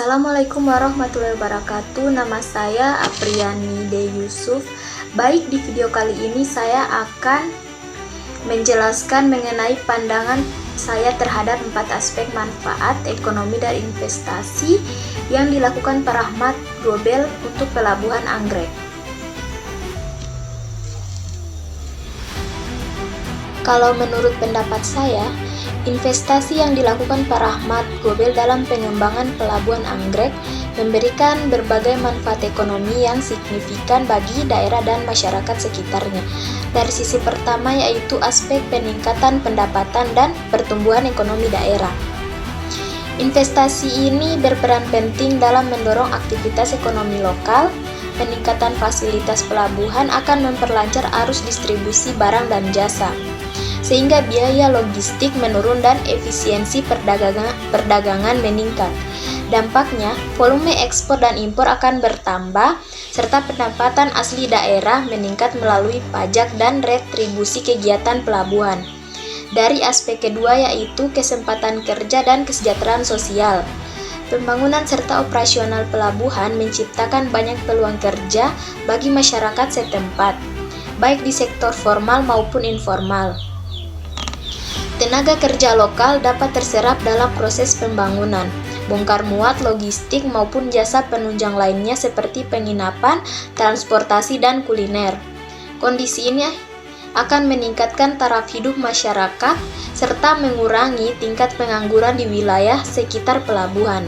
Assalamualaikum warahmatullahi wabarakatuh. Nama saya Apriani De Yusuf. Baik, di video kali ini saya akan menjelaskan mengenai pandangan saya terhadap 4 aspek manfaat ekonomi dan investasi yang dilakukan Pak Rahmat Gobel untuk Pelabuhan Anggrek. Kalau menurut pendapat saya, investasi yang dilakukan Pak Rahmat Gobel dalam pengembangan Pelabuhan Anggrek memberikan berbagai manfaat ekonomi yang signifikan bagi daerah dan masyarakat sekitarnya. Dari sisi pertama yaitu aspek peningkatan pendapatan dan pertumbuhan ekonomi daerah. Investasi ini berperan penting dalam mendorong aktivitas ekonomi lokal. Peningkatan fasilitas pelabuhan akan memperlancar arus distribusi barang dan jasa, sehingga biaya logistik menurun dan efisiensi perdagangan meningkat. Dampaknya, volume ekspor dan impor akan bertambah, serta pendapatan asli daerah meningkat melalui pajak dan retribusi kegiatan pelabuhan. Dari aspek kedua yaitu kesempatan kerja dan kesejahteraan sosial. Pembangunan serta operasional pelabuhan menciptakan banyak peluang kerja bagi masyarakat setempat, baik di sektor formal maupun informal. Tenaga kerja lokal dapat terserap dalam proses pembangunan, bongkar muat logistik maupun jasa penunjang lainnya seperti penginapan, transportasi, dan kuliner. Kondisi ini akan meningkatkan taraf hidup masyarakat serta mengurangi tingkat pengangguran di wilayah sekitar pelabuhan.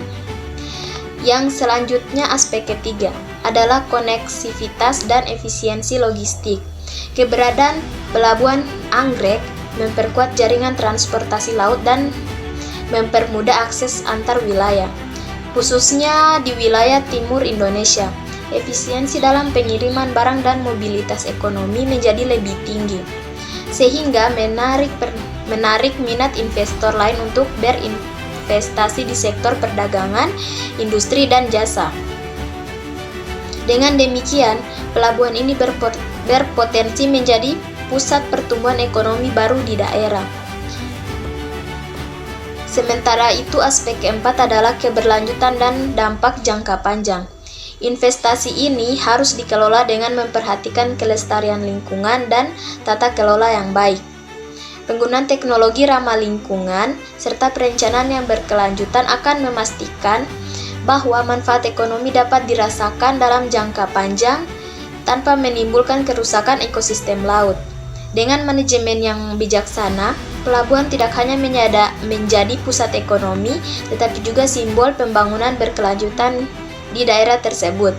Yang selanjutnya, aspek ketiga adalah koneksivitas dan efisiensi logistik. Keberadaan Pelabuhan Anggrek memperkuat jaringan transportasi laut dan mempermudah akses antar wilayah, khususnya di wilayah timur Indonesia. Efisiensi dalam pengiriman barang dan mobilitas ekonomi menjadi lebih tinggi, sehingga menarik minat investor lain untuk berinvestasi di sektor perdagangan, industri, dan jasa. Dengan demikian, pelabuhan ini berpotensi menjadi pusat pertumbuhan ekonomi baru di daerah. Sementara itu, aspek keempat adalah keberlanjutan dan dampak jangka panjang. Investasi ini harus dikelola dengan memperhatikan kelestarian lingkungan dan tata kelola yang baik. Penggunaan teknologi ramah lingkungan serta perencanaan yang berkelanjutan akan memastikan bahwa manfaat ekonomi dapat dirasakan dalam jangka panjang tanpa menimbulkan kerusakan ekosistem laut. Dengan manajemen yang bijaksana, pelabuhan tidak hanya menjadi pusat ekonomi, tetapi juga simbol pembangunan berkelanjutan di daerah tersebut.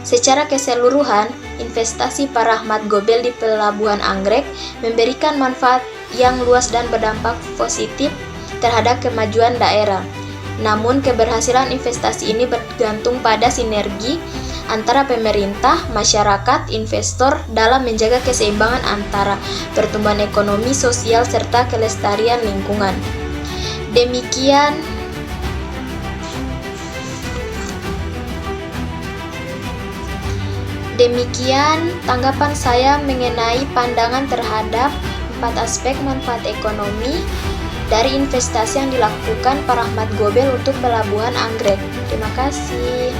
Secara keseluruhan, investasi Pak Rahmat Gobel di Pelabuhan Anggrek memberikan manfaat yang luas dan berdampak positif terhadap kemajuan daerah. Namun, keberhasilan investasi ini bergantung pada sinergi antara pemerintah, masyarakat, investor dalam menjaga keseimbangan antara pertumbuhan ekonomi, sosial, serta kelestarian lingkungan. Demikian tanggapan saya mengenai pandangan terhadap 4 aspek manfaat ekonomi dari investasi yang dilakukan Pak Rahmat Gobel untuk Pelabuhan Anggrek. Terima kasih.